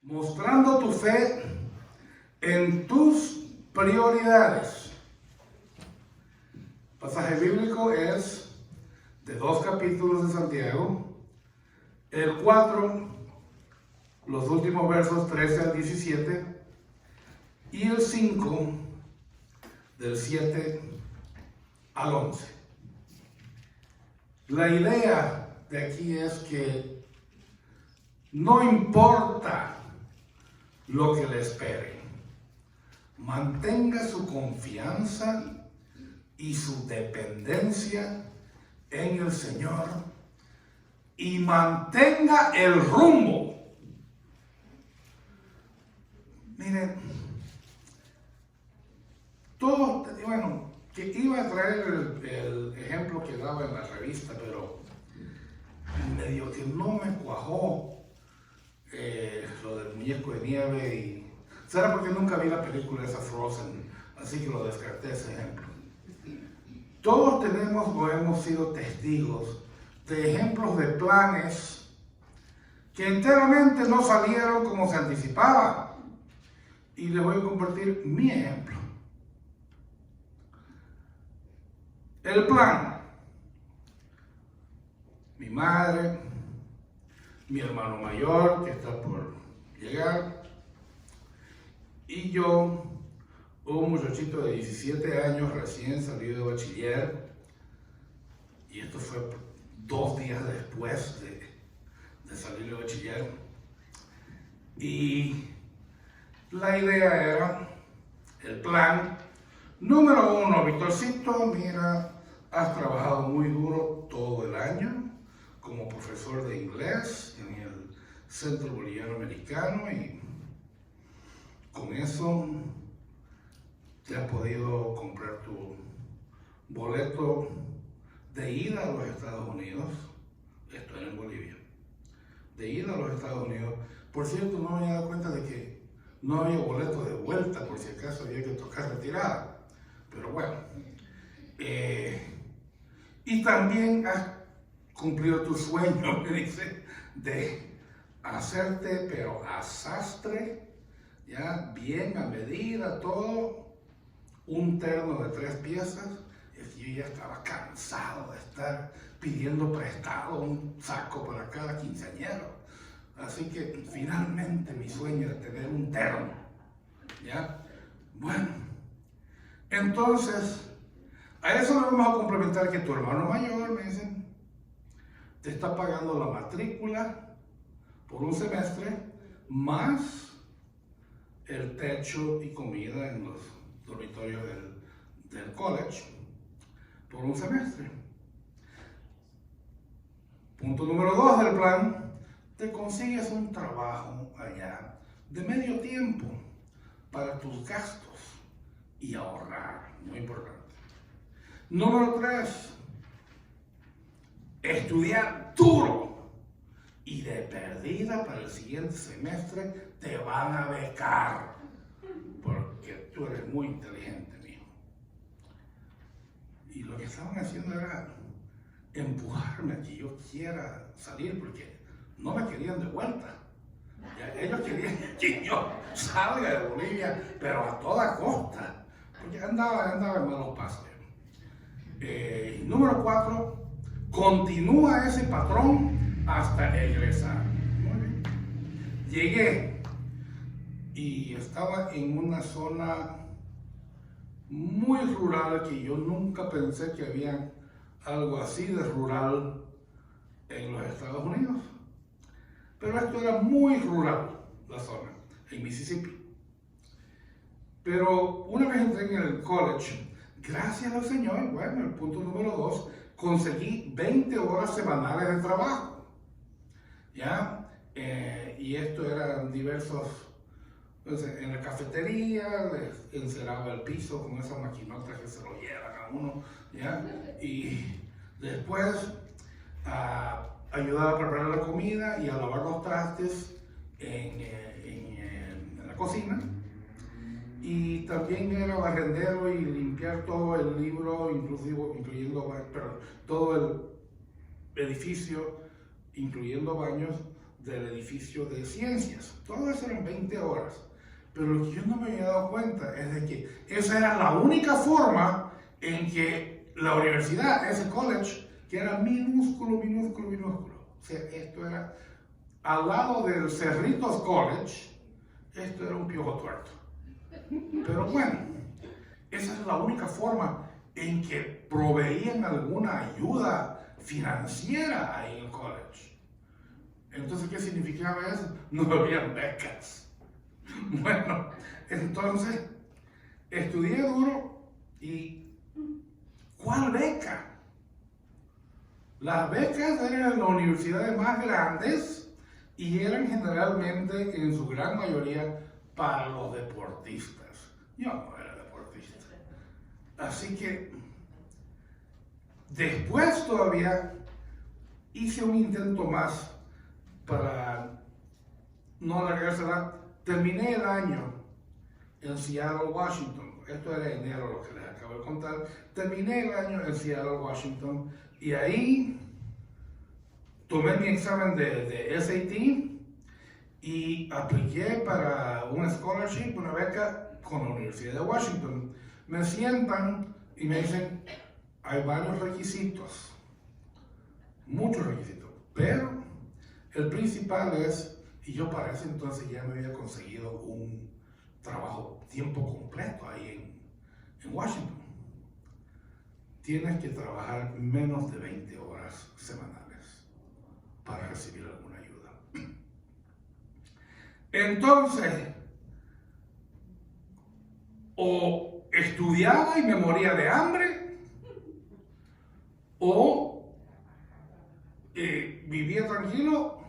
Mostrando tu fe en tus prioridades. El pasaje bíblico es de 2 capítulos de Santiago, el 4, los últimos versos 13 al 17, y el 5, del 7 al 11. La idea de aquí es que no importa lo que le espere, mantenga su confianza y su dependencia en el Señor y mantenga el rumbo. Miren, todos, bueno, que iba a traer el ejemplo que daba en la revista, pero medio que no me cuajó lo del muñeco de nieve, y será porque nunca vi la película esa Frozen, así que lo descarté ese ejemplo. Todos tenemos o hemos sido testigos de ejemplos de planes que enteramente no salieron como se anticipaba, y les voy a compartir mi ejemplo. El plan: mi madre, mi hermano mayor que está por llegar, y yo, un muchachito de 17 años recién salido de bachiller, y esto fue 2 días después de salir de bachiller. Y la idea era, el plan número 1: Victorcito, mira, has trabajado muy duro todo el año como profesor de inglés en el Centro Boliviano Americano, y con eso te has podido comprar tu boleto de ida a los Estados Unidos. Esto era en Bolivia. De ida a los Estados Unidos. Por cierto, no me había dado cuenta de que no había boleto de vuelta, por si acaso había que tocar retirada. Pero bueno. Y también has cumplido tu sueño, me dice, de hacerte, pero a sastre, ya bien a medida, todo, un terno de 3 piezas. Es que yo ya estaba cansado de estar pidiendo prestado un saco para cada quinceañero. Así que finalmente mi sueño era tener un terno, ¿ya? Bueno, entonces, a eso le vamos a complementar que tu hermano mayor, me dicen, te está pagando la matrícula por un semestre, más el techo y comida en los dormitorios del college por un semestre. Punto número 2 del plan: te consigues un trabajo allá de medio tiempo para tus gastos y ahorrar, muy importante. Número 3: estudiar duro, y de perdida para el siguiente semestre te van a becar, porque tú eres muy inteligente, mijo. Y lo que estaban haciendo era empujarme a que yo quiera salir, porque no me querían de vuelta. Ellos querían que yo salga de Bolivia, pero a toda costa, porque andaba en malos pasos. Número 4: continúa ese patrón hasta egresar. Muy bien. Llegué y estaba en una zona muy rural, que yo nunca pensé que había algo así de rural en los Estados Unidos. Pero esto era muy rural, la zona, en Mississippi. Pero una vez entré en el college, gracias al Señor, bueno, el punto número 2, conseguí 20 horas semanales de trabajo, ¿ya? Y esto eran diversos, pues, en la cafetería, les enceraba el piso con esas maquinotas que se lo llevan a uno, ¿ya? Y después ayudaba a preparar la comida y a lavar los trastes en la cocina. Y también era barrendero y limpiar todo el libro, todo el edificio, incluyendo baños, del edificio de ciencias. Todo eso eran 20 horas. Pero lo que yo no me había dado cuenta es de que esa era la única forma en que la universidad, ese college, que era minúsculo. O sea, esto era al lado del Cerritos College, esto era un piojo tuerto. Pero bueno, esa es la única forma en que proveían alguna ayuda financiera ahí en el college. Entonces, ¿qué significaba eso? No había becas. Bueno, entonces estudié duro y ¿cuál beca? Las becas eran en las universidades más grandes y eran generalmente, en su gran mayoría, para los deportistas. Yo no era deportista. Así que después todavía hice un intento más para no alargársela. Terminé el año en Seattle, Washington. Esto era enero, lo que les acabo de contar. Terminé el año en Seattle, Washington. Y ahí tomé mi examen de SAT y apliqué para un scholarship, una beca con la Universidad de Washington. Me sientan y me dicen, hay varios requisitos, muchos requisitos, pero el principal es, y yo para ese entonces ya me había conseguido un trabajo tiempo completo ahí en Washington. Tienes que trabajar menos de 20 horas semanales para recibir alguna ayuda. Entonces, o estudiaba y me moría de hambre, o vivía tranquilo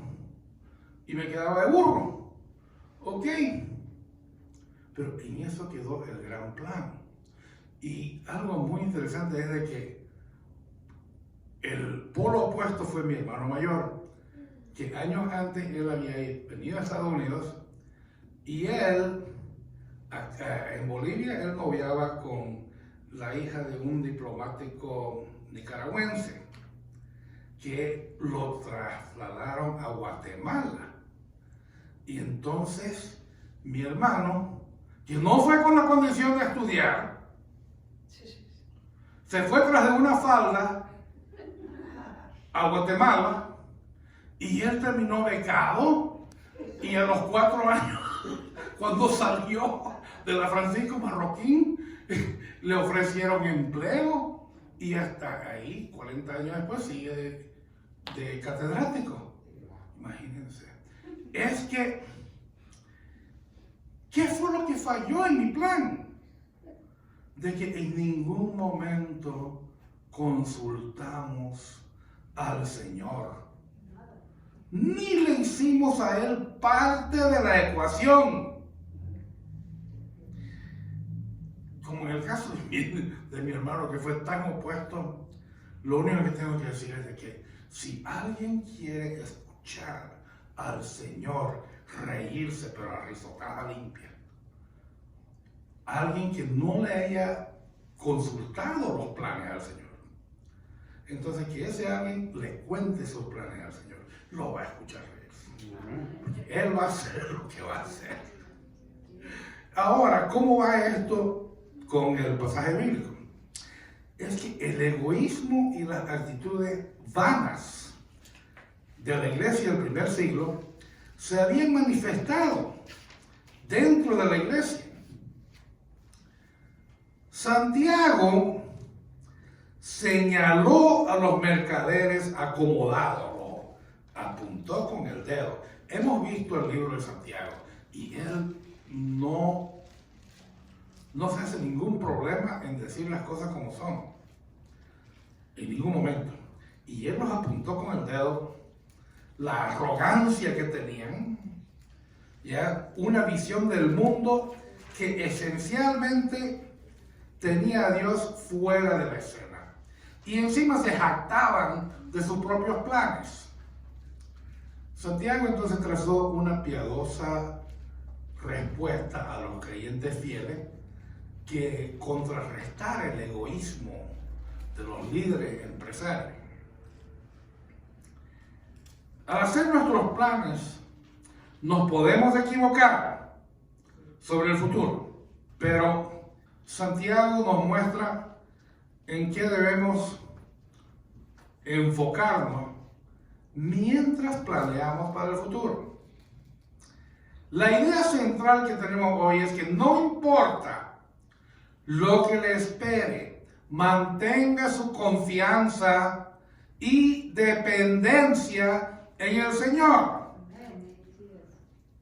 y me quedaba de burro. Ok. Pero en eso quedó el gran plan. Y algo muy interesante es de que el polo opuesto fue mi hermano mayor, que años antes él había venido a Estados Unidos y él, en Bolivia, él noviaba con la hija de un diplomático nicaragüense que lo trasladaron a Guatemala. Y entonces mi hermano, que no fue con la condición de estudiar, se fue tras de una falda a Guatemala y él terminó becado y a los 4 años, cuando salió de la Francisco Marroquín, le ofrecieron empleo y hasta ahí, 40 años después, sigue de catedrático. Imagínense. Es que, ¿qué fue lo que falló en mi plan? De que en ningún momento consultamos al Señor. Ni le hicimos a Él parte de la ecuación. Como en el caso de mi hermano, que fue tan opuesto, lo único que tengo que decir es de que si alguien quiere escuchar al Señor reírse, pero a risotada limpia, alguien que no le haya consultado los planes al Señor, entonces que ese alguien le cuente sus planes al Señor, lo va a escuchar reírse. Porque Él va a hacer lo que va a hacer. Ahora, ¿cómo va esto con el pasaje bíblico? Es que el egoísmo y las actitudes vanas de la iglesia del primer siglo se habían manifestado dentro de la iglesia. Santiago señaló a los mercaderes acomodados, ¿no? Apuntó con el dedo. Hemos visto el libro de Santiago y él no se hace ningún problema en decir las cosas como son, en ningún momento. Y él los apuntó con el dedo, la arrogancia que tenían, ya una visión del mundo que esencialmente tenía a Dios fuera de la escena. Y encima se jactaban de sus propios planes. Santiago entonces trazó una piadosa respuesta a los creyentes fieles que contrarrestara el egoísmo de los líderes empresarios. Al hacer nuestros planes, nos podemos equivocar sobre el futuro, pero Santiago nos muestra en qué debemos enfocarnos mientras planeamos para el futuro. La idea central que tenemos hoy es que no importa lo que le espere, mantenga su confianza y dependencia en el Señor.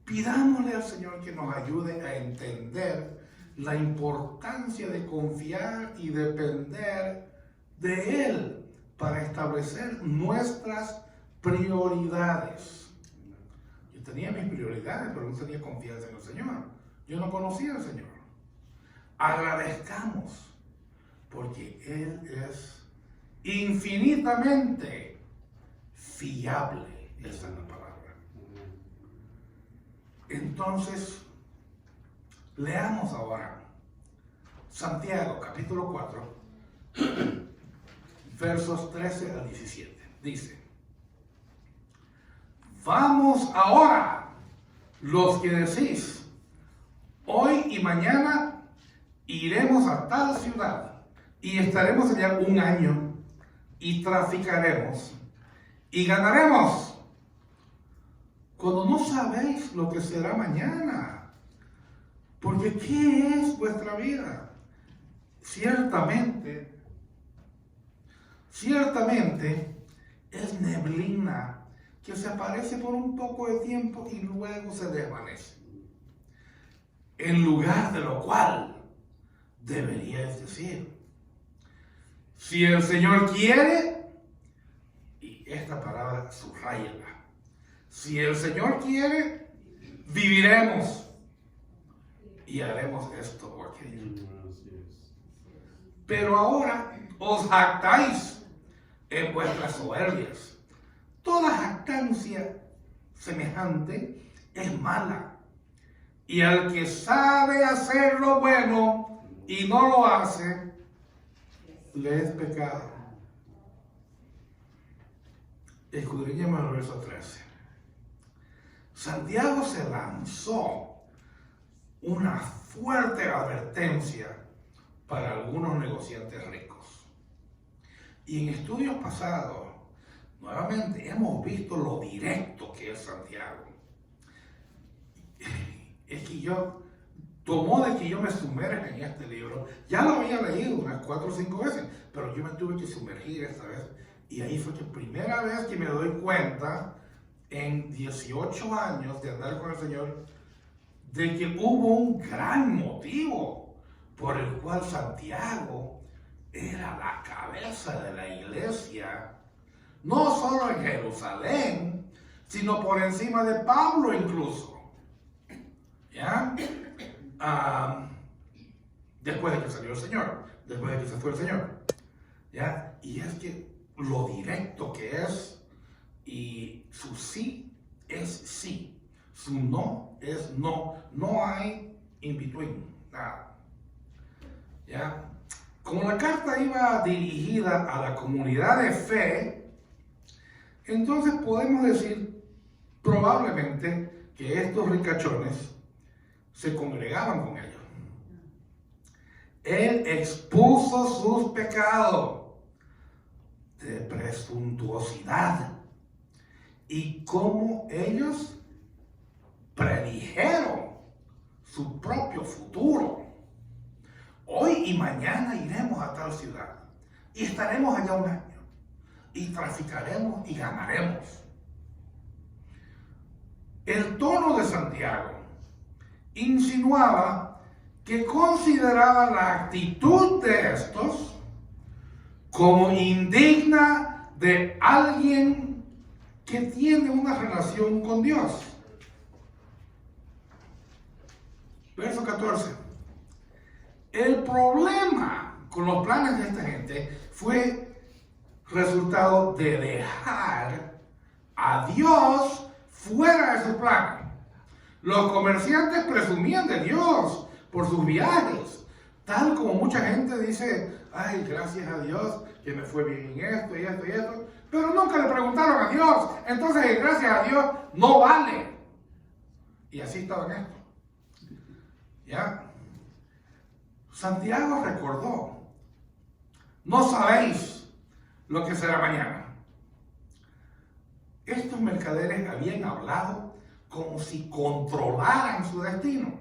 Pidámosle al Señor que nos ayude a entender la importancia de confiar y depender de Él para establecer nuestras prioridades. Yo tenía mis prioridades, pero no tenía confianza en el Señor. Yo no conocía al Señor. Agradezcamos, porque Él es infinitamente fiable. Esa es la palabra. Entonces, leamos ahora Santiago, capítulo 4, versos 13 al 17. Dice: vamos ahora, los que decís, hoy y mañana iremos a tal ciudad y estaremos allá un año y traficaremos y ganaremos, cuando no sabéis lo que será mañana. Porque ¿qué es vuestra vida? Ciertamente es neblina que se aparece por un poco de tiempo y luego se desvanece. En lugar de lo cual deberíais decir: si el Señor quiere, y esta palabra subráyala, si el Señor quiere, viviremos y haremos esto o aquello. Pero ahora os jactáis en vuestras soberbias. Toda jactancia semejante es mala. Y al que sabe hacer lo bueno y no lo hace, le es pecado. Escudriñemos el verso 13. Santiago se lanzó una fuerte advertencia para algunos negociantes ricos. Y en estudios pasados, nuevamente hemos visto lo directo que es Santiago. Es que tomó de que yo me sumerja en este libro. Ya lo había leído unas 4 o 5 veces, pero yo me tuve que sumergir esta vez. Y ahí fue la primera vez que me doy cuenta, en 18 años de andar con el Señor, de que hubo un gran motivo por el cual Santiago era la cabeza de la iglesia, no solo en Jerusalén, sino por encima de Pablo incluso. ¿Ya? Después de que salió el Señor, después de que se fue el Señor. ¿Ya? Y es que lo directo que es, y su sí es sí, su no es no, no hay in between, nada. ¿Ya? Como la carta iba dirigida a la comunidad de fe, entonces podemos decir probablemente que estos ricachones se congregaban con ellos. Él expuso sus pecados de presuntuosidad y cómo ellos predijeron su propio futuro. Hoy y mañana iremos a tal ciudad y estaremos allá un año y traficaremos y ganaremos. El tono de Santiago insinuaba que consideraba la actitud de estos como indigna de alguien que tiene una relación con Dios. Verso 14. El problema con los planes de esta gente fue resultado de dejar a Dios fuera de sus planes. Los comerciantes presumían de Dios por sus viajes, tal como mucha gente dice: ay, gracias a Dios que me fue bien en esto y esto y esto. pero nunca le preguntaron a Dios. Entonces, gracias a Dios, no vale. Y así estaba en esto. ¿Ya? Santiago recordó, no sabéis lo que será mañana. Estos mercaderes habían hablado como si controlaran su destino.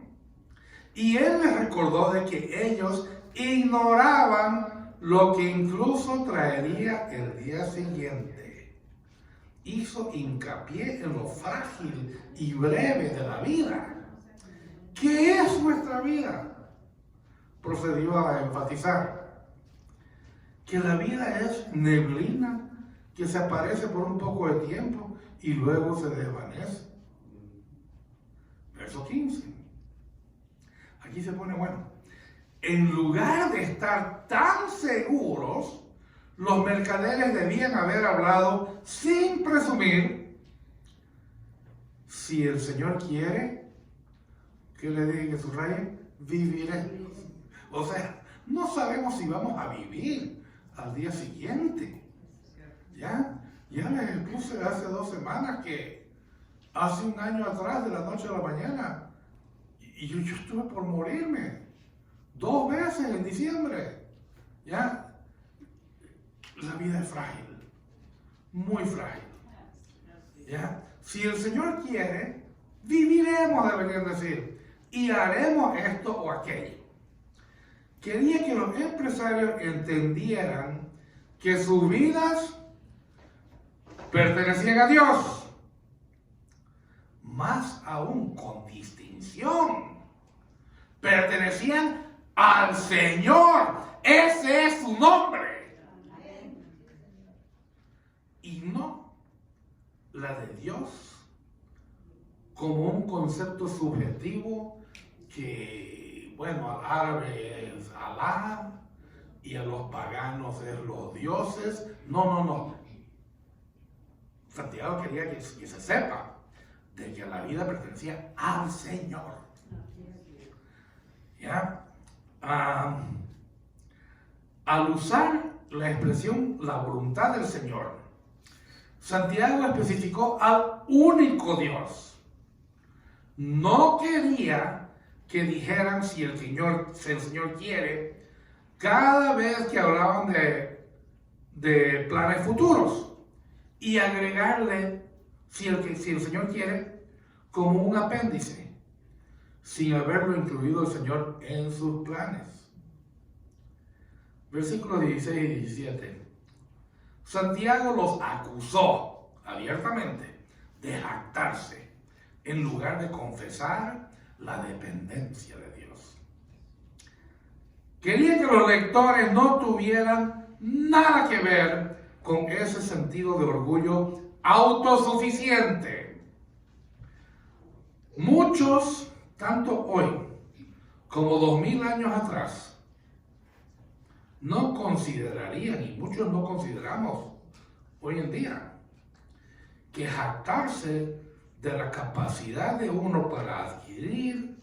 Y él les recordó de que ellos ignoraban lo que incluso traería el día siguiente. Hizo hincapié en lo frágil y breve de la vida. ¿Qué es nuestra vida? Procedió a enfatizar que la vida es neblina que se aparece por un poco de tiempo y luego se desvanece. Verso 15. Aquí se pone bueno. En lugar de estar tan seguros, los mercaderes debían haber hablado sin presumir. Si el Señor quiere, ¿qué le dije que subraye? Viviré. O sea, no sabemos si vamos a vivir al día siguiente. Ya les puse hace 2 semanas que hace un año atrás, de la noche a la mañana, y yo estuve por morirme 2 veces en diciembre. Ya, la vida es frágil, muy frágil. Ya, si el Señor quiere, viviremos, deberían decir, y haremos esto o aquello. Quería que los empresarios entendieran que sus vidas pertenecían a Dios, más aún con distinción, pertenecían al Señor. Ese es su nombre. Y no la de Dios como un concepto subjetivo que, bueno, al árabe es Alá y a los paganos es los dioses. No. Santiago quería que se sepa de que la vida pertenecía al Señor. ¿Ya? Al usar la expresión la voluntad del Señor, Santiago especificó al único Dios. No quería que dijeran si el Señor quiere cada vez que hablaban de planes futuros y agregarle si el Señor quiere como un apéndice, sin haberlo incluido el Señor en sus planes. Versículos 16 y 17. Santiago los acusó abiertamente de jactarse en lugar de confesar la dependencia de Dios. Quería que los lectores no tuvieran nada que ver con ese sentido de orgullo autosuficiente. Muchos, tanto hoy como 2000 años atrás, no considerarían, y muchos no consideramos hoy en día, que jactarse de la capacidad de uno para adquirir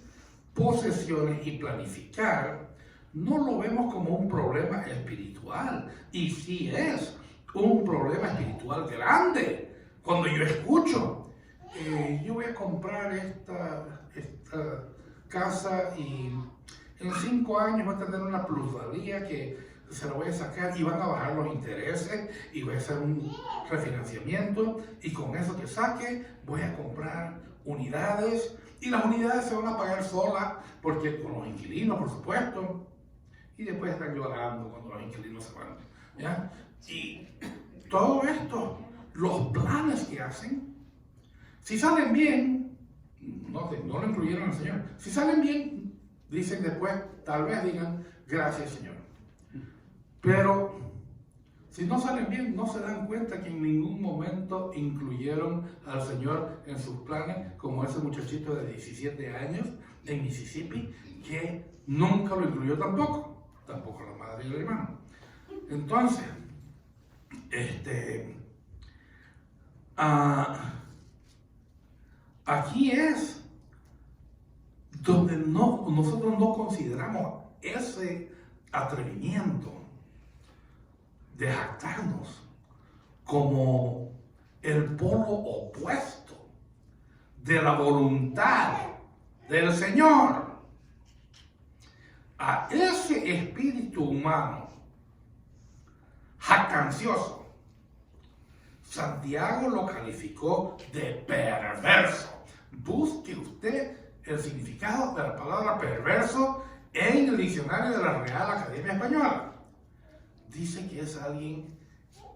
posesiones y planificar, no lo vemos como un problema espiritual. Y sí es un problema espiritual grande. Cuando yo escucho, yo voy a comprar esta casa y en 5 años va a tener una plusvalía que se la voy a sacar y van a bajar los intereses y voy a hacer un refinanciamiento y con eso que saque voy a comprar unidades y las unidades se van a pagar solas porque con los inquilinos, por supuesto, y después están llorando cuando los inquilinos se van, ¿ya? Y todo esto, los planes que hacen, si salen bien, no lo incluyeron al Señor, si salen bien, dicen después, tal vez digan, gracias Señor. Pero si no salen bien, no se dan cuenta que en ningún momento incluyeron al Señor en sus planes, como ese muchachito de 17 años en Mississippi, que nunca lo incluyó tampoco la madre y el hermano. Entonces, aquí es donde nosotros no consideramos ese atrevimiento de jactarnos como el polo opuesto de la voluntad del Señor. A ese espíritu humano jactancioso, Santiago lo calificó de perverso. Busque usted el significado de la palabra perverso en el diccionario de la Real Academia Española. Dice que es alguien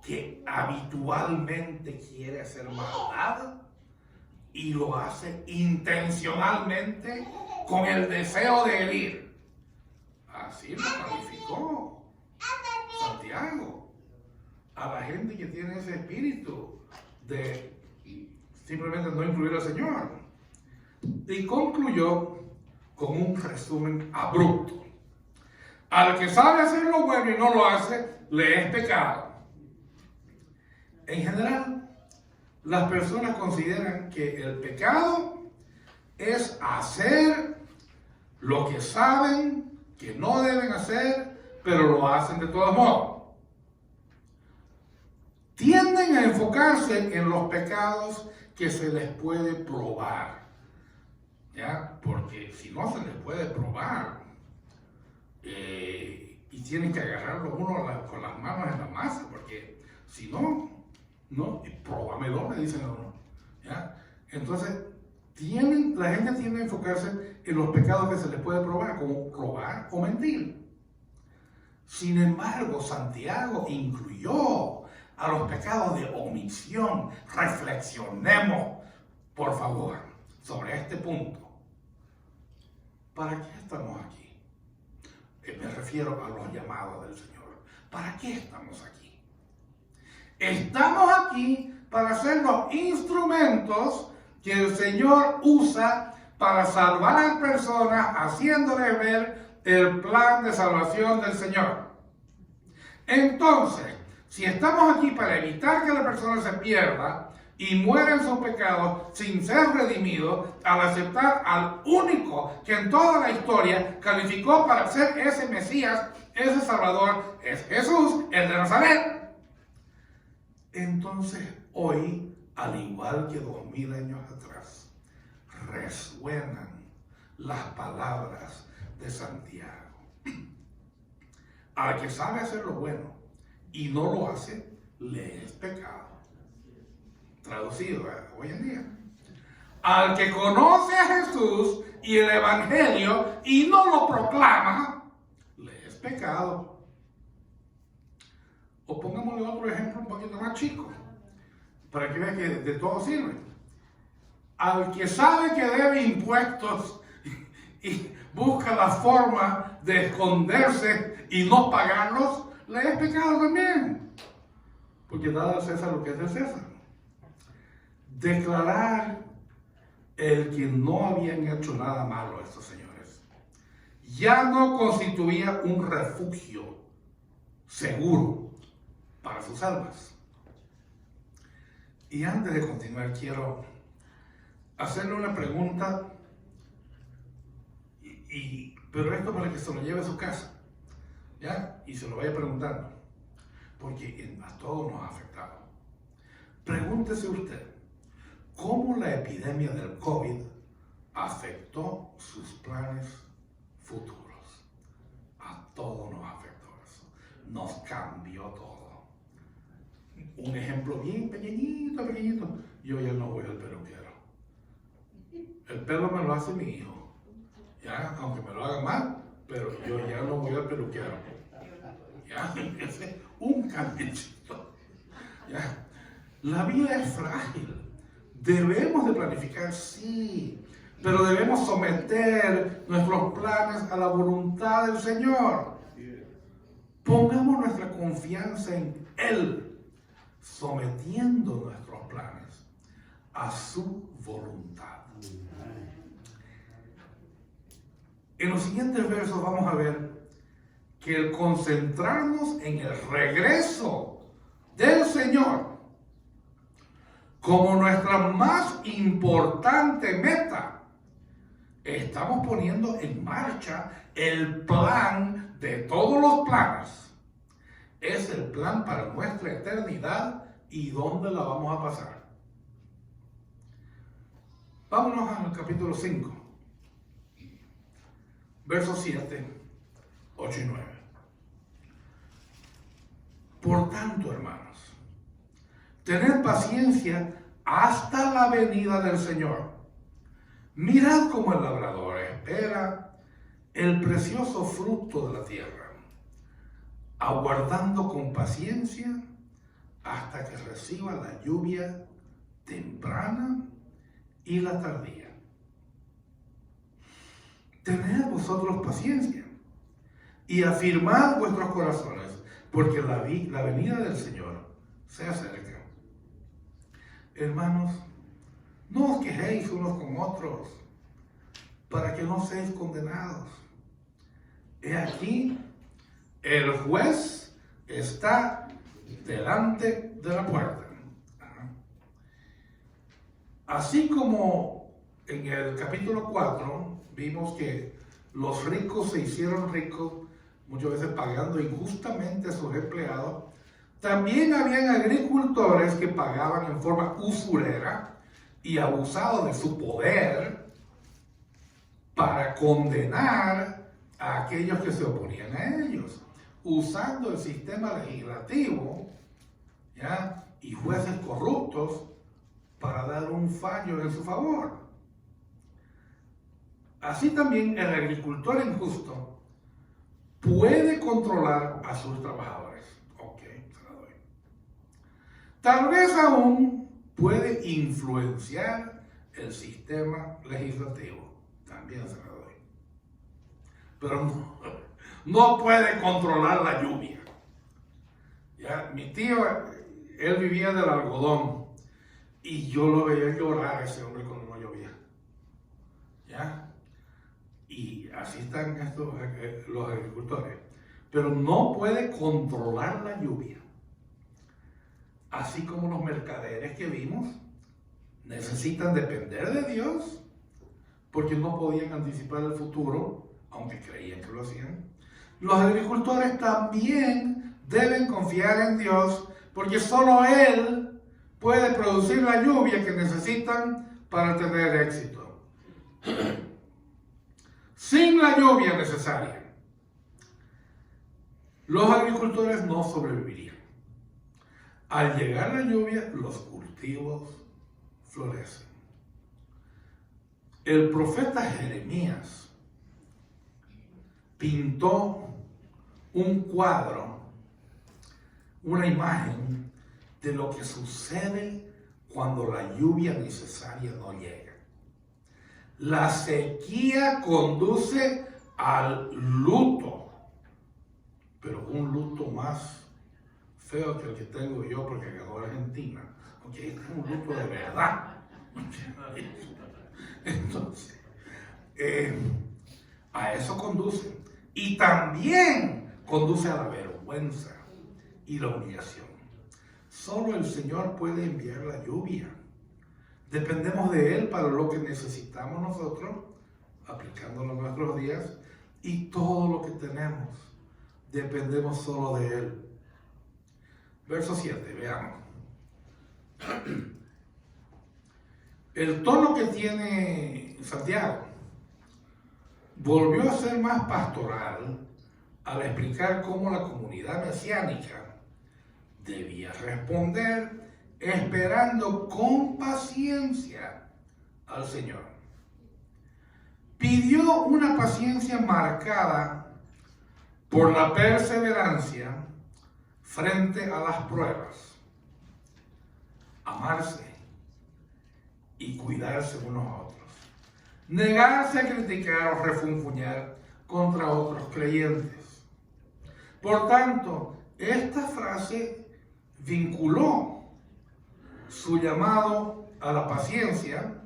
que habitualmente quiere hacer maldad y lo hace intencionalmente con el deseo de herir. Así lo calificó Santiago a la gente que tiene ese espíritu de simplemente no incluir al Señor. Y concluyó con un resumen abrupto. Al que sabe hacer lo bueno y no lo hace, le es pecado. En general, las personas consideran que el pecado es hacer lo que saben que no deben hacer, pero lo hacen de todos modos. Tienden a enfocarse en los pecados que se les puede probar, ¿ya? Porque si no se les puede probar, y tienen que agarrarlo uno con las manos en la masa, porque si no, y próbamelo, le dicen a uno, ¿ya? Entonces, la gente tiende a enfocarse en los pecados que se les puede probar, como robar o mentir. Sin embargo, Santiago incluyó a los pecados de omisión. Reflexionemos, por favor, sobre este punto. ¿Para qué estamos aquí? Me refiero a los llamados del Señor. ¿Para qué estamos aquí? Estamos aquí para ser los instrumentos que el Señor usa para salvar personas, haciéndoles ver el plan de salvación del Señor. Entonces, si estamos aquí para evitar que la persona se pierda y muera en sus pecados sin ser redimido, al aceptar al único que en toda la historia calificó para ser ese Mesías, ese Salvador, es Jesús, el de Nazaret. Entonces, hoy, al igual que 2000 años atrás, resuenan las palabras de Santiago. Al que sabe hacer lo bueno y no lo hace, le es pecado. Traducido hoy en día. Al que conoce a Jesús y el Evangelio y no lo proclama, le es pecado. O pongámosle otro ejemplo un poquito más chico, para que vean que de todo sirve. Al que sabe que debe impuestos y busca la forma de esconderse y no pagarlos, le es pecado también. Porque dado al César lo que es del César. Declarar el que no habían hecho nada malo a estos señores ya no constituía un refugio seguro para sus almas. Y antes de continuar, quiero hacerle una pregunta, pero esto para que se lo lleve a su casa, ¿ya? Y se lo vaya preguntando, porque a todos nos ha afectado. Pregúntese usted, ¿cómo la epidemia del COVID afectó sus planes futuros? A todos nos afectó eso. Nos cambió todo. Un ejemplo bien pequeñito. Yo ya no voy al peluquero. El pelo me lo hace mi hijo. Ya, aunque me lo haga mal, pero yo ya no voy al peluquero. Ya, un cambiecito. Ya. La vida es frágil. Debemos de planificar, sí, pero debemos someter nuestros planes a la voluntad del Señor. Pongamos nuestra confianza en Él, sometiendo nuestros planes a su voluntad. En los siguientes versos vamos a ver que el concentrarnos en el regreso del Señor como nuestra más importante meta, estamos poniendo en marcha el plan de todos los planes. Es el plan para nuestra eternidad ¿Y dónde la vamos a pasar? Vámonos al capítulo 5, versos 7, 8 y 9. Por tanto, hermanos, tened paciencia hasta la venida del Señor. Mirad cómo el labrador espera el precioso fruto de la tierra, aguardando con paciencia hasta que reciba la lluvia temprana y la tardía. Tened vosotros paciencia y afirmad vuestros corazones, porque la venida del Señor se acerca. Hermanos, no os quejéis unos con otros, para que no seáis condenados. He aquí, el juez está delante de la puerta. Así como en el capítulo 4 vimos que los ricos se hicieron ricos, muchas veces pagando injustamente a sus empleados, también habían agricultores que pagaban en forma usurera y abusados de su poder para condenar a aquellos que se oponían a ellos, usando el sistema legislativo, ¿ya?, y jueces corruptos para dar un fallo en su favor. Así también el agricultor injusto puede controlar a sus trabajadores. Ok, se la doy. Tal vez aún puede influenciar el sistema legislativo. También se la doy. Pero no puede controlar la lluvia. ¿Ya? Mi tío, él vivía del algodón y yo lo veía llorar a ese hombre cuando no llovía. ¿Ya? Y así están los agricultores. Pero no puede controlar la lluvia. Así como los mercaderes que vimos necesitan depender de Dios porque no podían anticipar el futuro, aunque creían que lo hacían. Los agricultores también deben confiar en Dios porque solo Él puede producir la lluvia que necesitan para tener éxito. Sin la lluvia necesaria, los agricultores no sobrevivirían. Al llegar la lluvia, los cultivos florecen. El profeta Jeremías pintó un cuadro, una imagen de lo que sucede cuando la lluvia necesaria no llega. La sequía conduce al luto, pero un luto más feo que el que tengo yo porque ganó Argentina. Porque este es un luto de verdad. Entonces, a eso conduce. Y también conduce a la vergüenza y la humillación. Solo el Señor puede enviar la lluvia. Dependemos de Él para lo que necesitamos nosotros, aplicándolo en nuestros días, y todo lo que tenemos, dependemos solo de Él. Verso 7, veamos. El tono que tiene Santiago volvió a ser más pastoral al explicar cómo la comunidad mesiánica debía responder esperando con paciencia al Señor. Pidió una paciencia marcada por la perseverancia frente a las pruebas, amarse y cuidarse unos a otros, negarse a criticar o refunfuñar contra otros creyentes. Por tanto, esta frase vinculó su llamado a la paciencia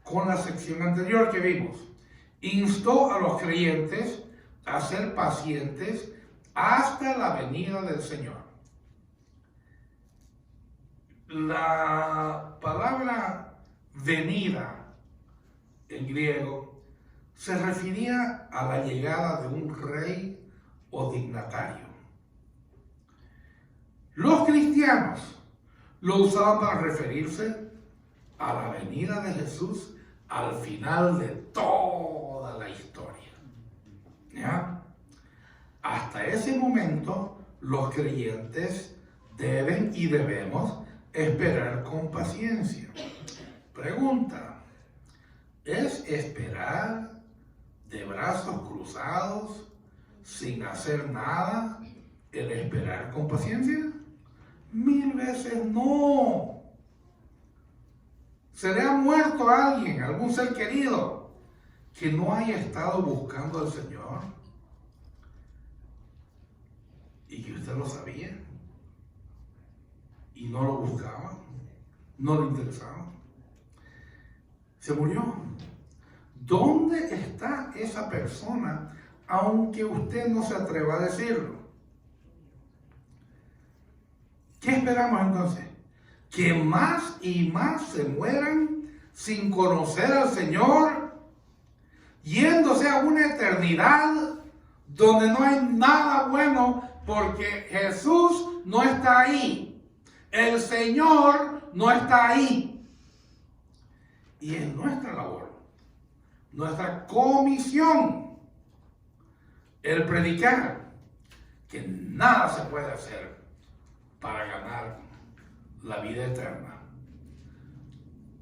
con la sección anterior que vimos. Instó a los creyentes a ser pacientes hasta la venida del Señor. La palabra venida en griego se refería a la llegada de un rey o dignatario. Los cristianos lo usaban para referirse a la venida de Jesús al final de toda la historia. ¿Ya? Hasta ese momento, los creyentes deben y debemos esperar con paciencia. Pregunta: ¿es esperar de brazos cruzados sin hacer nada el esperar con paciencia? 1000 veces no. ¿Se le ha muerto a alguien, algún ser querido, que no haya estado buscando al Señor? Y que usted lo sabía. Y no lo buscaba. No le interesaba. Se murió. ¿Dónde está esa persona, aunque usted no se atreva a decirlo? ¿Qué esperamos entonces? ¿Que más y más se mueran sin conocer al Señor, yéndose a una eternidad donde no hay nada bueno porque Jesús no está ahí? El Señor no está ahí. Y es nuestra labor, nuestra comisión, el predicar que nada se puede hacer para ganar la vida eterna.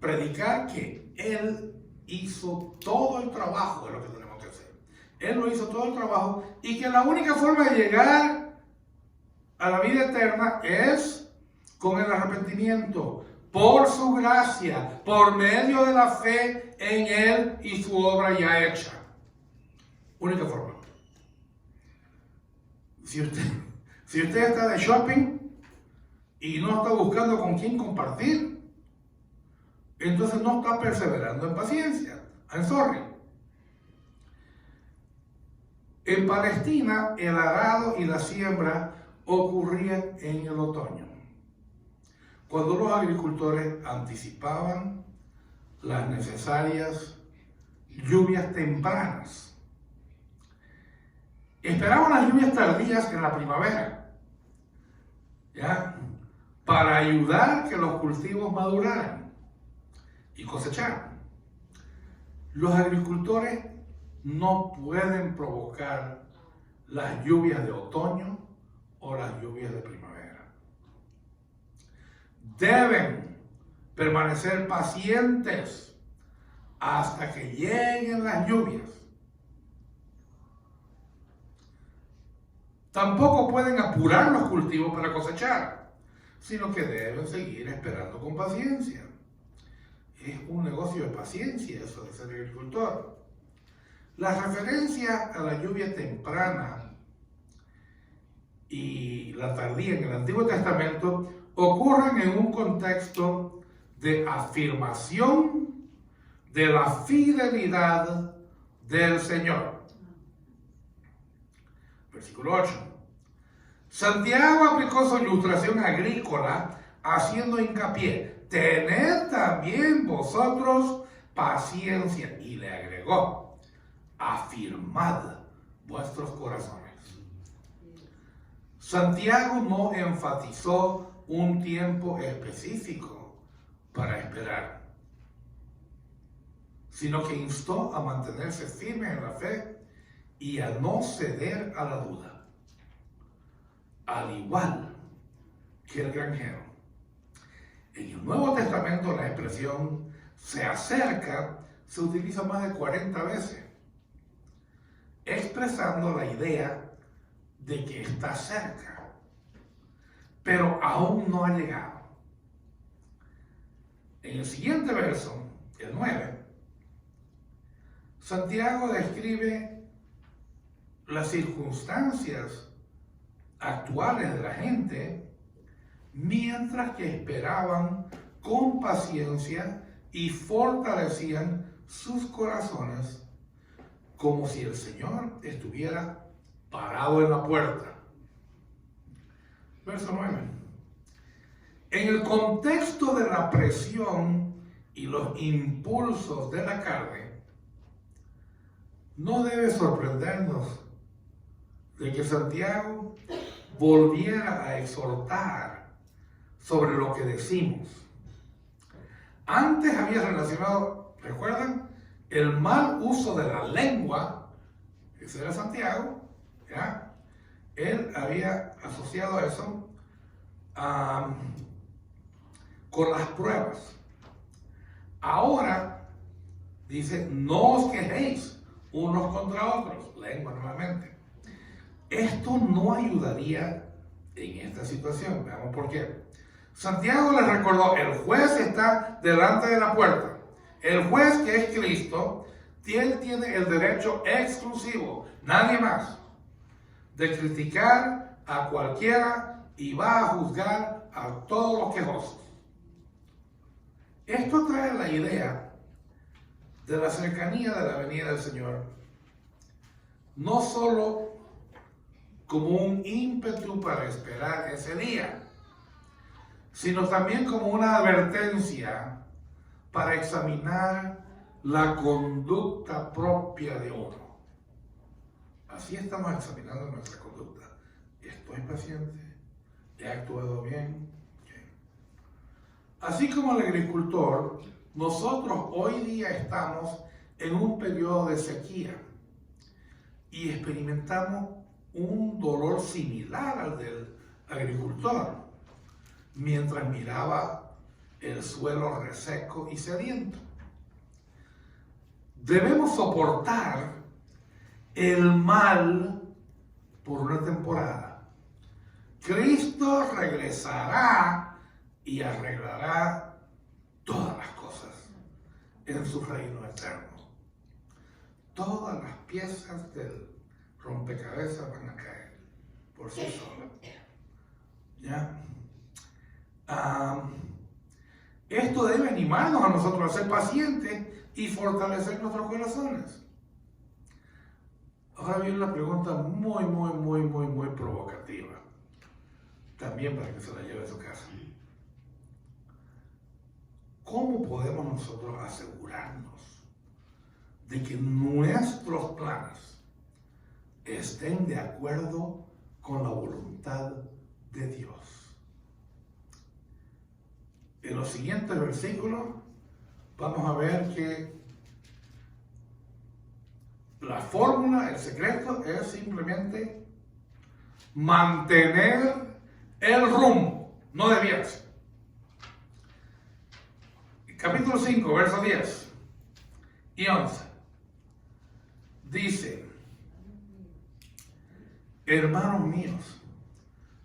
Predicar que Él hizo todo el trabajo de lo que tenemos que hacer. Él lo hizo todo el trabajo y que la única forma de llegar a la vida eterna es con el arrepentimiento, por su gracia, por medio de la fe en Él y su obra ya hecha. Única forma. Si usted está de shopping y no está buscando con quién compartir, entonces no está perseverando en paciencia. I'm sorry. En Palestina, el arado y la siembra ocurrían en el otoño, cuando los agricultores anticipaban las necesarias lluvias tempranas. Esperaban las lluvias tardías en la primavera, ¿ya?, para ayudar que los cultivos maduraran y cosecharan. Los agricultores no pueden provocar las lluvias de otoño o las lluvias de primavera. Deben permanecer pacientes hasta que lleguen las lluvias. Tampoco pueden apurar los cultivos para cosechar, sino que deben seguir esperando con paciencia. Es un negocio de paciencia eso de ser agricultor. La referencia a la lluvia temprana y la tardía en el Antiguo Testamento ocurren en un contexto de afirmación de la fidelidad del Señor. Versículo 8. Santiago aplicó su ilustración agrícola haciendo hincapié: tened también vosotros paciencia, y le agregó: afirmad vuestros corazones. Santiago no enfatizó un tiempo específico para esperar, sino que instó a mantenerse firme en la fe y a no ceder a la duda, al igual que el granjero. En el Nuevo Testamento la expresión "se acerca" se utiliza más de 40 veces, expresando la idea de que está cerca, pero aún no ha llegado. En el siguiente verso, el 9, Santiago describe las circunstancias actuales de la gente mientras que esperaban con paciencia y fortalecían sus corazones como si el Señor estuviera parado en la puerta. Verso 9. En el contexto de la presión y los impulsos de la carne, no debe sorprendernos de que Santiago volviera a exhortar sobre lo que decimos. Antes había relacionado, ¿recuerdan? El mal uso de la lengua, ese era Santiago, ¿ya? Él había asociado eso con las pruebas. Ahora dice, no os quejéis unos contra otros, lengua nuevamente. Esto no ayudaría en esta situación. Veamos por qué. Santiago les recordó, el juez está delante de la puerta. El juez, que es Cristo, él tiene el derecho exclusivo, nadie más, de criticar a cualquiera y va a juzgar a todos los quejosos. Esto trae la idea de la cercanía de la venida del Señor, no solo como un ímpetu para esperar ese día, sino también como una advertencia para examinar la conducta propia de uno. Así estamos examinando nuestra conducta. ¿Estoy paciente? ¿He actuado bien? Así como el agricultor, nosotros hoy día estamos en un periodo de sequía y experimentamos un dolor similar al del agricultor, mientras miraba el suelo reseco y sediento. Debemos soportar el mal por una temporada. Cristo regresará y arreglará todas las cosas en su reino eterno. Todas las piezas del rompecabezas van a caer por sí solas. ¿Ya? Esto debe animarnos a nosotros a ser pacientes y fortalecer nuestros corazones. Ahora viene una pregunta muy provocativa, también para que se la lleve a su casa. ¿Cómo podemos nosotros asegurarnos de que nuestros planes estén de acuerdo con la voluntad de Dios? En los siguientes versículos vamos a ver que la fórmula, el secreto es simplemente mantener el rumbo, no desviarse. Capítulo 5, versos 10 y 11. Dice, hermanos míos,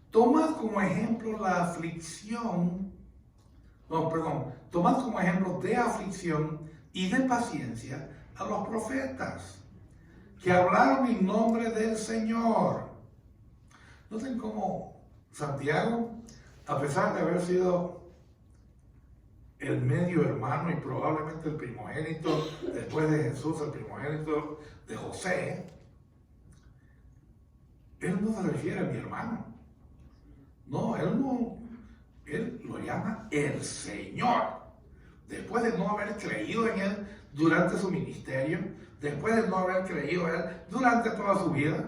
tomad como ejemplo la aflicción, tomad como ejemplo de aflicción y de paciencia a los profetas que hablaron en nombre del Señor. Noten cómo Santiago, a pesar de haber sido el medio hermano y probablemente el primogénito, después de Jesús, el primogénito de José, él no se refiere a mi hermano. No, él lo llama el Señor. Después de no haber creído en él durante su ministerio, después de no haber creído en él durante toda su vida,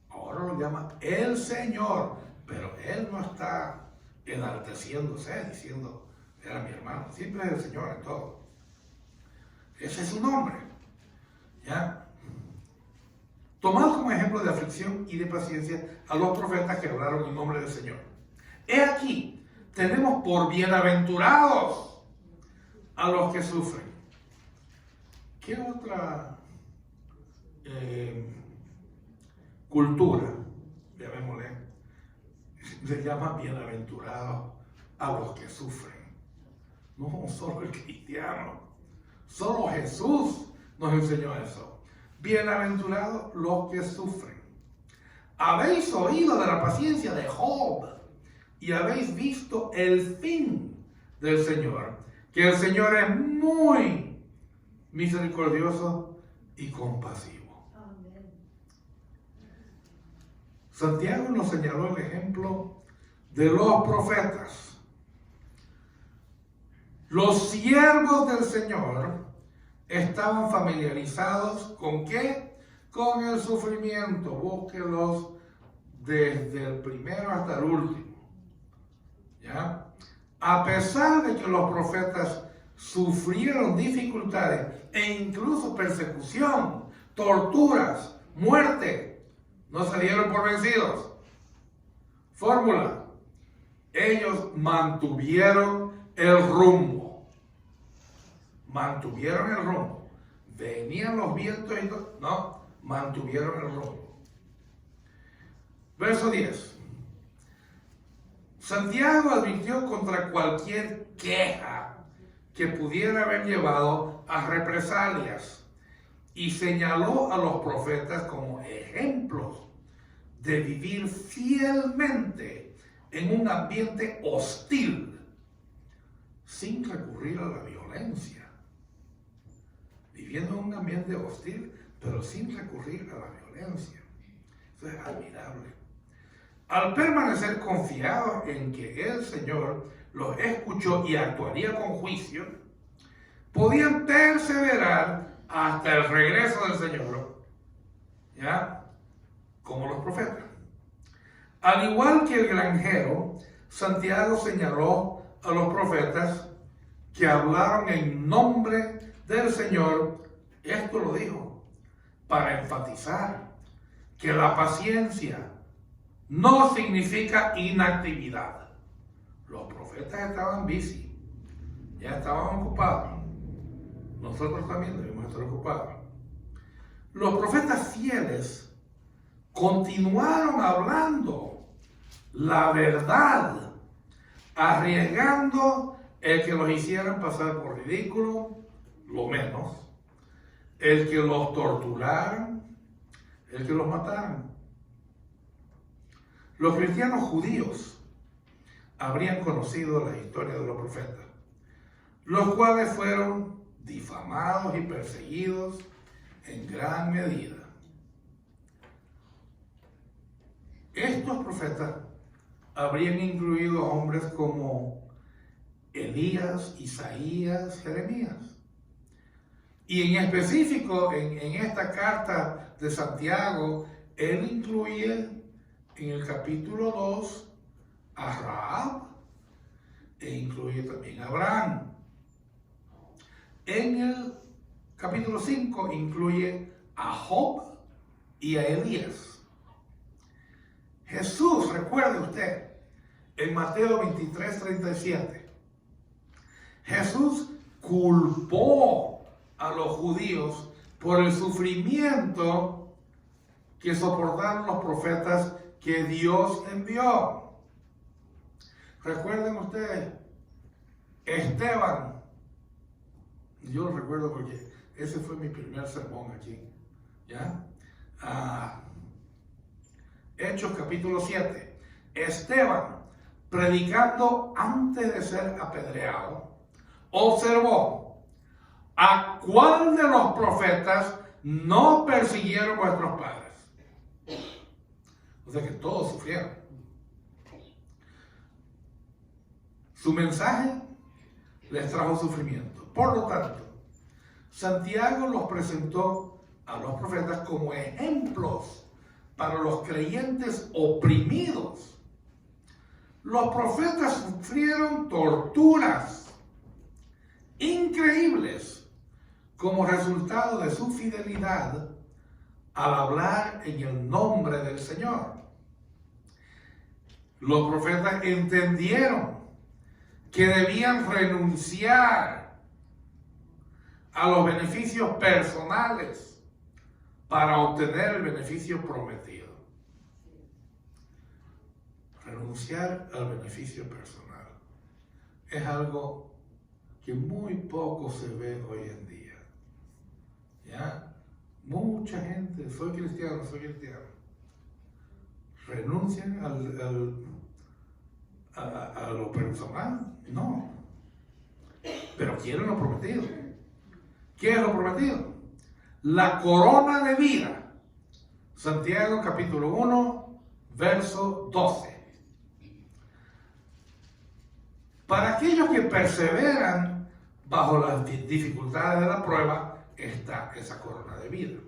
ahora lo llama el Señor. Pero él no está enalteciéndose, diciendo, era mi hermano. Siempre es el Señor en todo. Ese es su nombre. ¿Ya? Tomad como ejemplo de aflicción y de paciencia a los profetas que hablaron en nombre del Señor. He aquí, tenemos por bienaventurados a los que sufren. ¿Qué otra cultura, llamémosle, se llama bienaventurados a los que sufren? No solo el cristiano, solo Jesús nos enseñó eso. Bienaventurados los que sufren. Habéis oído de la paciencia de Job y habéis visto el fin del Señor, que el Señor es muy misericordioso y compasivo. Amén. Santiago nos señaló el ejemplo de los profetas. Los siervos del Señor estaban familiarizados ¿con qué? Con el sufrimiento. Búsquelos desde el primero hasta el último. ¿ya? A pesar de que los profetas sufrieron dificultades e incluso persecución, torturas, muerte, no se dieron por vencidos. Fórmula: ellos mantuvieron el rumbo. Mantuvieron el rumbo. Venían los vientos y todo. No, mantuvieron el rumbo. Verso 10. Santiago advirtió contra cualquier queja que pudiera haber llevado a represalias y señaló a los profetas como ejemplos de vivir fielmente en un ambiente hostil sin recurrir a la violencia. Viviendo en un ambiente hostil, pero sin recurrir a la violencia. Eso es admirable. Al permanecer confiados en que el Señor los escuchó y actuaría con juicio, podían perseverar hasta el regreso del Señor, ¿ya? Como los profetas. Al igual que el granjero, Santiago señaló a los profetas que hablaron en nombre del Señor. Esto lo dijo para enfatizar que la paciencia no significa inactividad. Los profetas estaban busy, ya estaban ocupados. Nosotros también debemos estar ocupados. Los profetas fieles continuaron hablando la verdad, arriesgando el que los hicieran pasar por ridículo, lo menos, el que los torturaran, el que los mataran. Los cristianos judíos habrían conocido la historia de los profetas, los cuales fueron difamados y perseguidos en gran medida. Estos profetas habrían incluido a hombres como Elías, Isaías, Jeremías. Y en específico, en esta carta de Santiago, él incluye en el capítulo 2 a Rahab e incluye también a Abraham. En el capítulo 5 incluye a Job y a Elías. Jesús, recuerde usted, en Mateo 23:37, Jesús culpó a los judíos por el sufrimiento que soportaron los profetas que Dios envió. Recuerden ustedes, Esteban, yo lo recuerdo porque ese fue mi primer sermón aquí, ¿ya? Hechos capítulo 7. Esteban, predicando antes de ser apedreado, observó: ¿a cuál de los profetas no persiguieron vuestros padres? O sea que todos sufrieron. Su mensaje les trajo sufrimiento. Por lo tanto, Santiago los presentó a los profetas como ejemplos para los creyentes oprimidos. Los profetas sufrieron torturas increíbles como resultado de su fidelidad al hablar en el nombre del Señor. Los profetas entendieron que debían renunciar a los beneficios personales para obtener el beneficio prometido. Renunciar al beneficio personal es algo que muy poco se ve hoy en día. ¿Ya? Mucha gente, soy cristiano. ¿Renuncian a lo personal? No. Pero quieren lo prometido. ¿Qué es lo prometido? La corona de vida. Santiago capítulo 1, verso 12. Para aquellos que perseveran bajo las dificultades de la prueba, está esa corona de vida.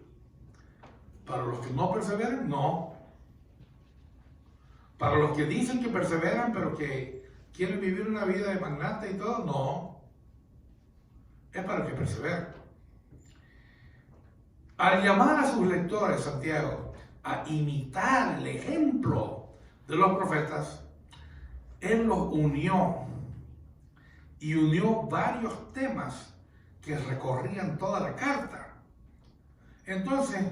Para los que no perseveran, no. Para los que dicen que perseveran, pero que ¿Quieren vivir una vida de magnate y todo? No. Es para que perseveren. Al llamar a sus lectores, Santiago, a imitar el ejemplo de los profetas, él los unió y unió varios temas que recorrían toda la carta. Entonces,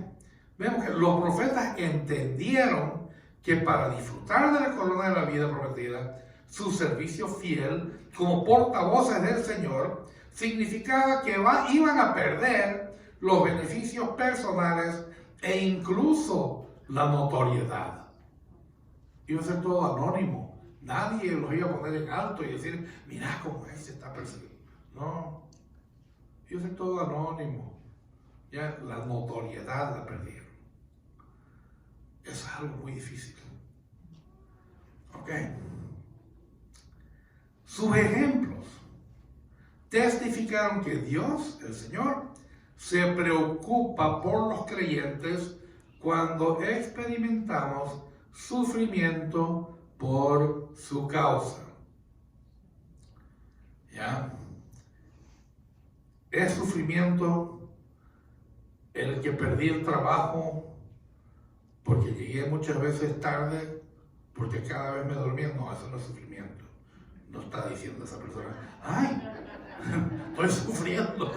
vemos que los profetas entendieron que para disfrutar de la corona de la vida prometida, su servicio fiel como portavoces del Señor significaba que iban a perder los beneficios personales e incluso la notoriedad. Iba a ser todo anónimo. Nadie los iba a poner en alto y decir, mira cómo ese está persiguiendo. No. Iba a ser todo anónimo. Ya la notoriedad la perdieron. Eso es algo muy difícil. Ok. Sus ejemplos testificaron que Dios, el Señor, se preocupa por los creyentes cuando experimentamos sufrimiento por su causa. ¿Ya? Es sufrimiento el que perdí el trabajo porque llegué muchas veces tarde, porque cada vez me dormía. No, eso no es sufrimiento. No está diciendo esa persona, ¡ay! Estoy sufriendo.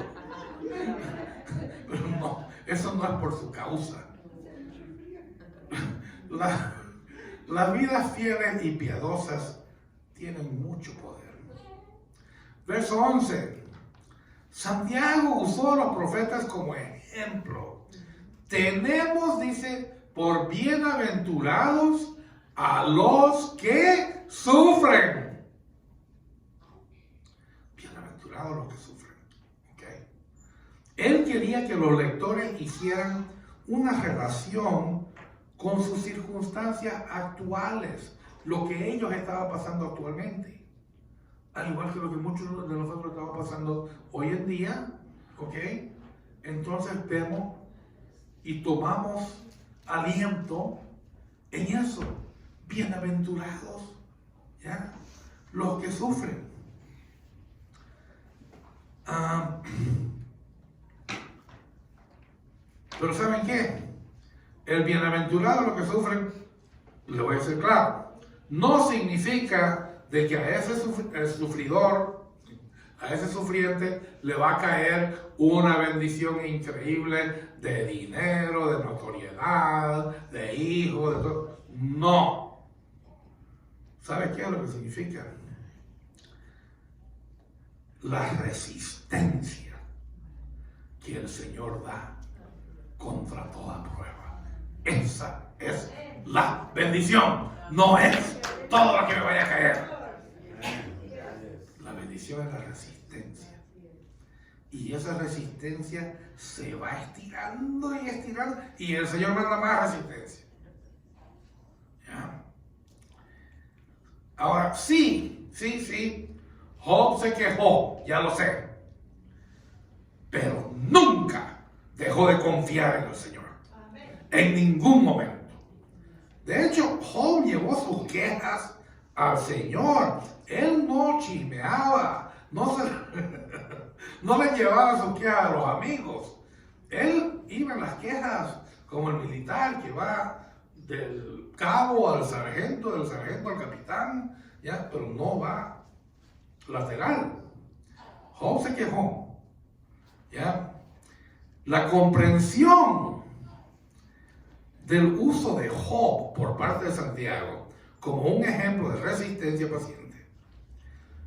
Pero no, eso no es por su causa. Las vidas fieles y piadosas tienen mucho poder. Verso 11. Santiago usó a los profetas como ejemplo. Tenemos, dice, por bienaventurados a los que sufren. Bienaventurados los que sufren. ¿Okay? Él quería que los lectores hicieran una relación con sus circunstancias actuales, lo que ellos estaban pasando actualmente, al igual que lo que muchos de nosotros estamos pasando hoy en día, ¿ok? Entonces vemos y tomamos aliento en eso. Bienaventurados, ¿ya? Los que sufren. Pero ¿saben qué? El bienaventurado, los que sufren, le voy a decir claro, no significa de que a ese sufridor, a ese sufriente, le va a caer una bendición increíble de dinero, de notoriedad, de hijos, de todo. No. ¿Sabe qué es lo que significa? La resistencia que el Señor da contra toda prueba. Esa es la bendición. No es todo lo que me vaya a caer. La bendición es la resistencia. Y esa resistencia se va estirando y estirando. Y el Señor manda más resistencia. ¿Ya? Ahora, sí. Job se quejó, ya lo sé. Pero nunca dejó de confiar en el Señor. En ningún momento. De hecho, Job llevó sus quejas al Señor. Él no chismeaba, no le llevaba sus quejas a los amigos. Él iba en las quejas como el militar que va del cabo al sargento, del sargento al capitán, ¿ya? Pero no va lateral. Job se quejó, ¿ya? La comprensión del uso de Job por parte de Santiago como un ejemplo de resistencia paciente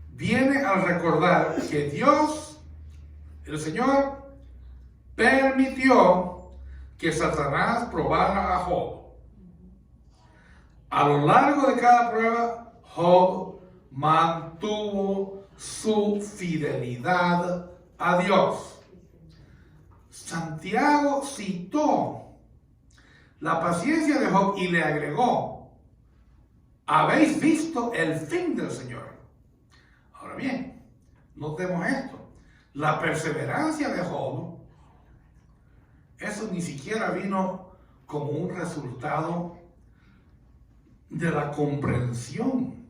viene al recordar que Dios, el Señor, permitió que Satanás probara a Job. A lo largo de cada prueba, Job mantuvo su fidelidad a Dios. Santiago citó la paciencia de Job y le agregó, habéis visto el fin del Señor. Ahora bien, notemos esto, la perseverancia de Job, eso ni siquiera vino como un resultado de la comprensión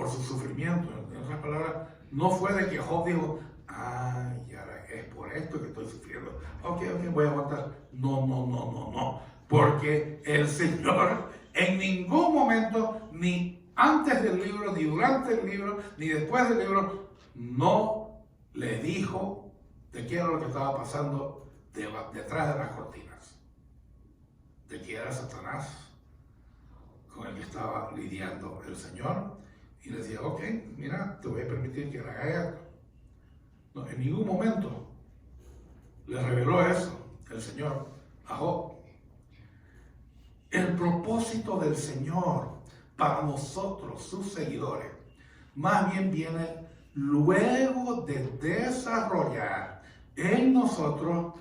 por su sufrimiento. En otras palabras, no fue de que Job dijo, ay, ahora es por esto que estoy sufriendo. Ok, voy a aguantar. No. Porque el Señor en ningún momento, ni antes del libro, ni durante el libro, ni después del libro, no le dijo de qué era lo que estaba pasando detrás de las cortinas. De que era Satanás con el que estaba lidiando el Señor. Y le decía, ok, mira, te voy a permitir que haga esto. No, en ningún momento le reveló eso el Señor a Job. El propósito del Señor para nosotros, sus seguidores, más bien viene luego de desarrollar en nosotros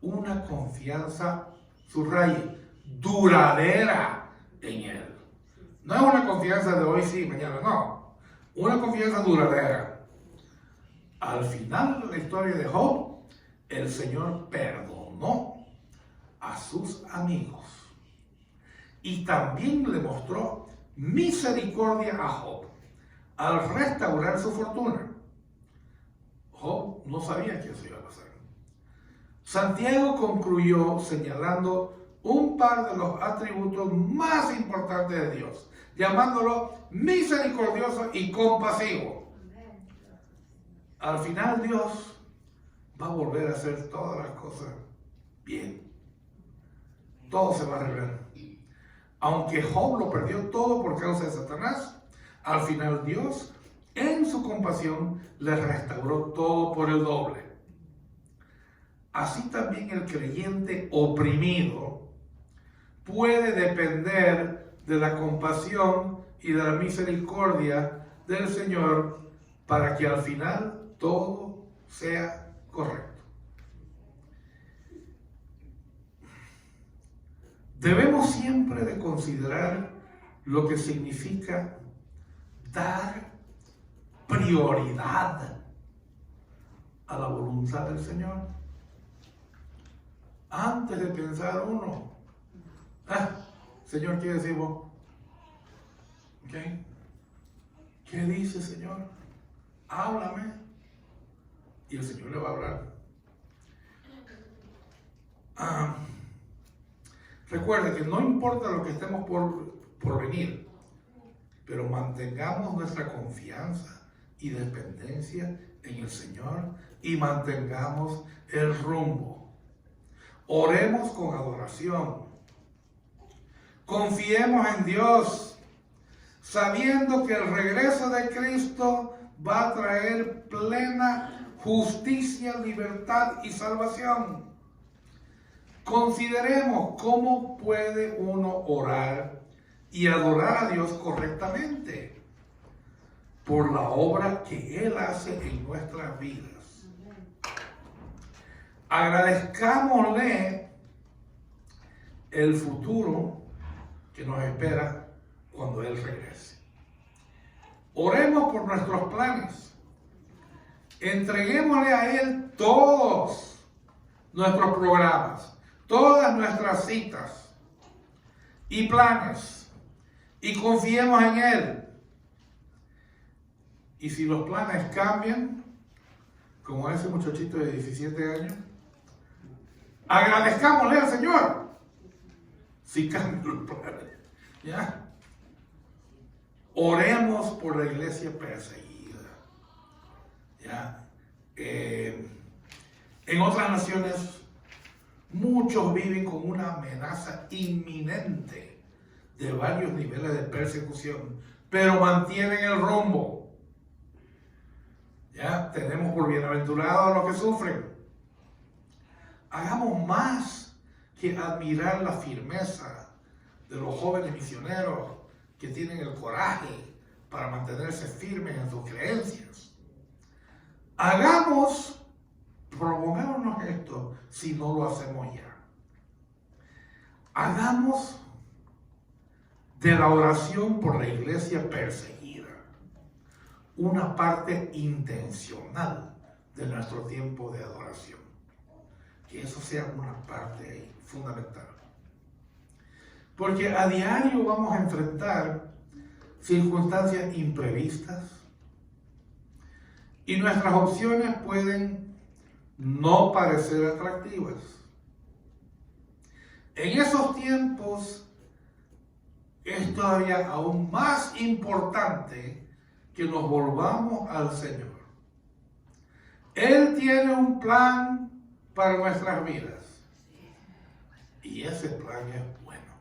una confianza, subraye, duradera en Él. No es una confianza de hoy sí, mañana no. Una confianza duradera. Al final de la historia de Job, el Señor perdonó a sus amigos y también le mostró misericordia a Job al restaurar su fortuna. Job no sabía que eso iba a pasar. Santiago concluyó señalando un par de los atributos más importantes de Dios, llamándolo misericordioso y compasivo. Al final Dios va a volver a hacer todas las cosas bien. Todo se va a arreglar. Aunque Job lo perdió todo por causa de Satanás, al final Dios, en su compasión, le restauró todo por el doble. Así también el creyente oprimido puede depender de la compasión y de la misericordia del Señor para que al final todo sea correcto. Debemos siempre de considerar lo que significa dar prioridad a la voluntad del Señor. Antes de pensar uno, Señor, ¿qué decimos? ¿Okay? ¿Qué dice, Señor? Háblame. Y el Señor le va a hablar. Recuerde que no importa lo que estemos por venir, pero mantengamos nuestra confianza y dependencia en el Señor y mantengamos el rumbo. Oremos con adoración. Confiemos en Dios, sabiendo que el regreso de Cristo va a traer plena justicia, libertad y salvación. Consideremos cómo puede uno orar y adorar a Dios correctamente por la obra que Él hace en nuestras vidas. Agradezcámosle el futuro que nos espera cuando Él regrese. Oremos por nuestros planes. Entreguémosle a Él todos nuestros programas, todas nuestras citas y planes, y confiemos en Él. Y si los planes cambian, como ese muchachito de 17 años, agradezcámosle al Señor si cambian los planes. ¿Ya? Oremos por la iglesia perseguida. ¿Ya? En otras naciones, muchos viven con una amenaza inminente de varios niveles de persecución, pero mantienen el rumbo. Ya tenemos por bienaventurados a los que sufren. Hagamos más que admirar la firmeza de los jóvenes misioneros que tienen el coraje para mantenerse firmes en sus creencias. Propongámonos esto si no lo hacemos ya. Hagamos de la oración por la iglesia perseguida una parte intencional de nuestro tiempo de adoración. Que eso sea una parte fundamental. Porque a diario vamos a enfrentar circunstancias imprevistas y nuestras opciones pueden no parecer atractivas. En esos tiempos es todavía aún más importante que nos volvamos al Señor. Él tiene un plan para nuestras vidas y ese plan es bueno.